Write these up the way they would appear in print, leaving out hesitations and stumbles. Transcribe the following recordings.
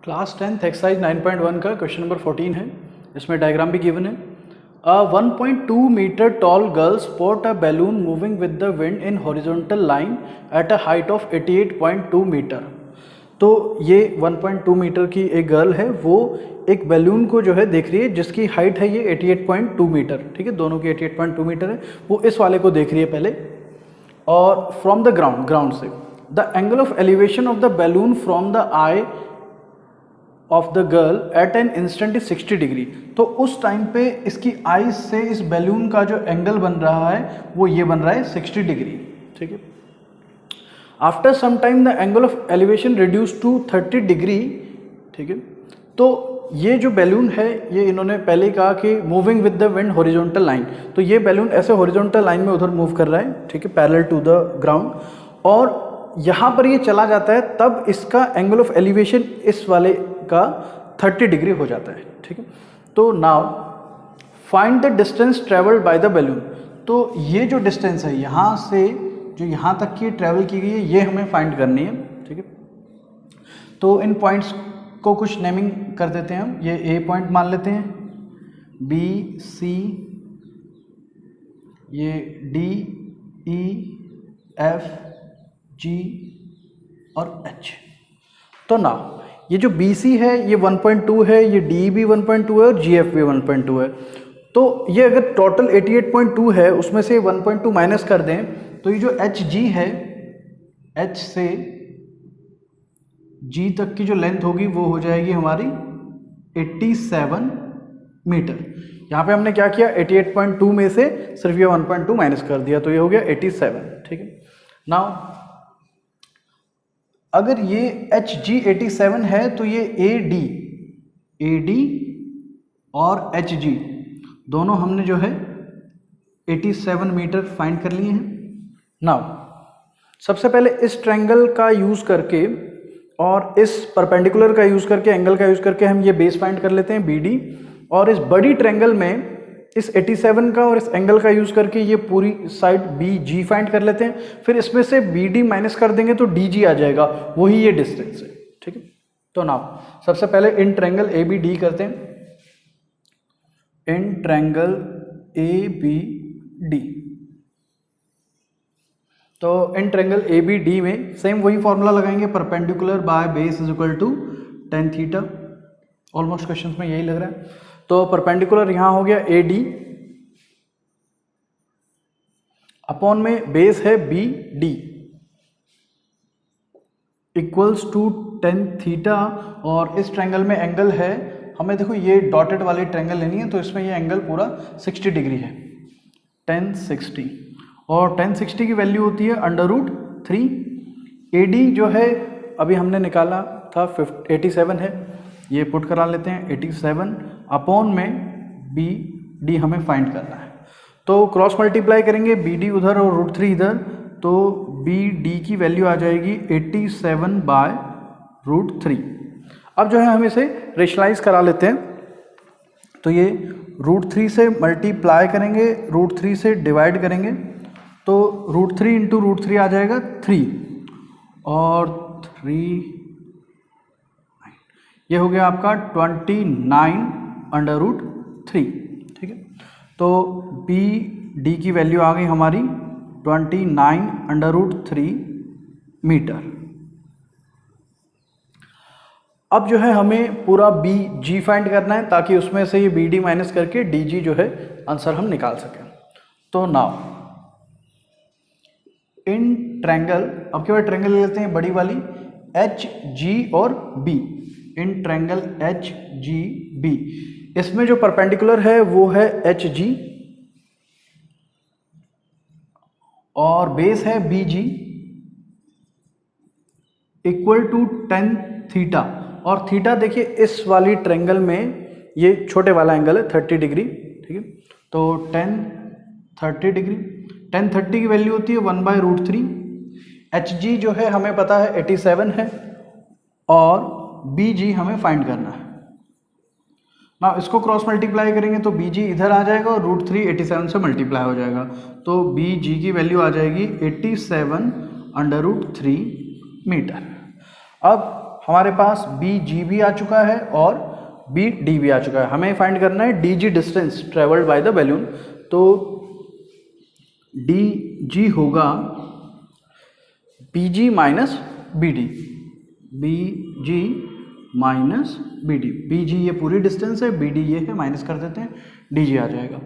Class 10th exercise 9.1 का question number 14 है। इसमें डायग्राम भी गिवन है। 1.2 metre tall girl spot a balloon moving with the wind in horizontal line at a height of 88.2 metre. तो ये 1.2 metre की एक गर्ल है, वो एक बैलून को जो है देख रही है जिसकी हाइट है ये 88.2 मीटर। ठीक है, दोनों की 88.2 मीटर है। वो इस वाले को देख रही है पहले, और फ्रॉम द ग्राउंड से the angle of elevation of the balloon from the eye of the girl at an instant is 60 degree. तो उस टाइम पे इसकी आईज से इस बैलून का जो एंगल बन रहा है वो ये बन रहा है 60 डिग्री। ठीक है, after some time the angle of elevation reduce to 30 degree. ठीक है, तो ये जो बैलून है ये इन्होंने पहले कहा कि moving with the wind horizontal line, तो ये बैलून ऐसे हॉरिजॉन्टल लाइन में उधर मूव कर रहा है। ठीक है, पैरेलल टू द ग्राउंड, और यहाँ पर ये चला जाता है तब इसका एंगल ऑफ एलिवेशन इस वाले का 30 डिग्री हो जाता है। ठीक है, तो now find the distance travelled by the balloon. तो ये जो डिस्टेंस है यहाँ से जो यहाँ तक की ट्रेवल की गई है ये हमें फाइंड करनी है। ठीक है, तो इन पॉइंट्स को कुछ नेमिंग कर देते हैं हम। ये ए पॉइंट मान लेते हैं, बी सी, ये डी ई एफ जी और एच। तो ना ये जो बी सी है ये 1.2 है, ये डी भी 1.2 है और जी एफ भी 1.2 है। तो ये अगर टोटल 88.2 है उसमें से 1.2 माइनस कर दें तो ये जो एच जी है, एच से जी तक की जो लेंथ होगी वो हो जाएगी हमारी 87 मीटर। यहाँ पे हमने क्या किया, 88.2 में से सिर्फ ये 1.2 माइनस कर दिया, तो ये हो गया 87। ठीक है, नाउ अगर ये एच जी 87 है तो ये ए डी और एच जी दोनों हमने जो है 87 मीटर फाइंड कर लिए हैं। नाउ सबसे पहले इस ट्रायंगल का यूज़ करके और इस परपेंडिकुलर का यूज़ करके, एंगल का यूज़ करके हम ये बेस फाइंड कर लेते हैं बी डी, और इस बड़ी ट्रायंगल में इस 87 का और इस एंगल का यूज़ करके ये पूरी साइड बी जी फाइंड कर लेते हैं। फिर इसमें से बी डी माइनस कर देंगे तो डी जी आ जाएगा, वही ये डिस्टेंस है। ठीक है, तो नाउ सबसे पहले in triangle A B D करते हैं। In triangle A B D, तो in triangle A B D में सेम वही फॉर्मूला लगाएंगे, perpendicular by base is equal to tan theta. Almost questions में यही लग रहा है। तो परपेंडिकुलर यहाँ हो गया ए डी, अपॉन में बेस है B D, equals to tan theta, और इस ट्रायंगल में एंगल है हमें, देखो ये डॉटेड वाली ट्रायंगल लेनी है तो इसमें ये एंगल पूरा 60 डिग्री है, tan 60, और tan 60 की वैल्यू होती है √3। ए डी जो है अभी हमने निकाला था 87 है, ये पुट करा लेते हैं 87 अपॉन में बी डी हमें फाइंड करना है। तो क्रॉस मल्टीप्लाई करेंगे, बी डी उधर और √3 इधर, तो बी डी की वैल्यू आ जाएगी 87/√3। अब जो है हम इसे रेशनलाइज करा लेते हैं। तो ये √3 से मल्टीप्लाई करेंगे, √3 से डिवाइड करेंगे, तो √3 इंटू √3 आ जाएगा 3 और 3, ये हो गया आपका 29/√3। ठीक है, तो बी डी की वैल्यू आ गई हमारी 29/√3 मीटर। अब जो है हमें पूरा बी जी फाइंड करना है ताकि उसमें से ये बी डी माइनस करके डी जी जो है आंसर हम निकाल सकें। तो नाउ इन ट्रायंगल, अब के बाद ट्रायंगल ले लेते हैं बड़ी वाली एच जी और B. In triangle H G B, इसमें जो परपेंडिकुलर है वो है एच जी और बेस है B G, equal to tan theta, और थीटा देखिए इस वाली ट्रायंगल में ये छोटे वाला एंगल है 30 डिग्री। ठीक है, तो tan 30 डिग्री, tan 30 की वैल्यू होती है 1/√3। एच जी जो है हमें पता है 87 है, और बी जी हमें फाइंड करना है ना। इसको क्रॉस मल्टीप्लाई करेंगे तो बी जी इधर आ जाएगा और √3 87 से मल्टीप्लाई हो जाएगा, तो बी जी की वैल्यू आ जाएगी 87/√3 मीटर। अब हमारे पास बी जी भी आ चुका है और बी डी भी आ चुका है। हमें फाइंड करना है D G distance travelled by the balloon. तो डी जी होगा बी जी माइनस बी डी, बी जी माइनस बी डी। बी जी ये पूरी डिस्टेंस है, बी डी ये है, माइनस कर देते हैं, डी जी आ जाएगा।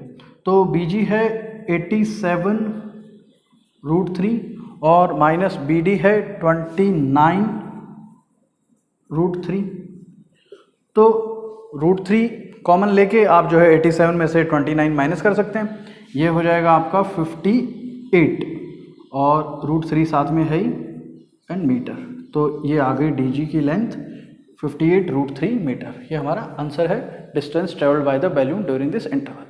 तो बी जी है 87√3 और माइनस बी डी है 29√3। तो √3 कॉमन लेके आप जो है 87 में से 29 माइनस कर सकते हैं, ये हो जाएगा आपका 58 और √3 साथ में है ही एंड मीटर। तो ये आ गई डी जी की लेंथ 58√3 मीटर। ये हमारा आंसर है distance travelled by the balloon during this interval.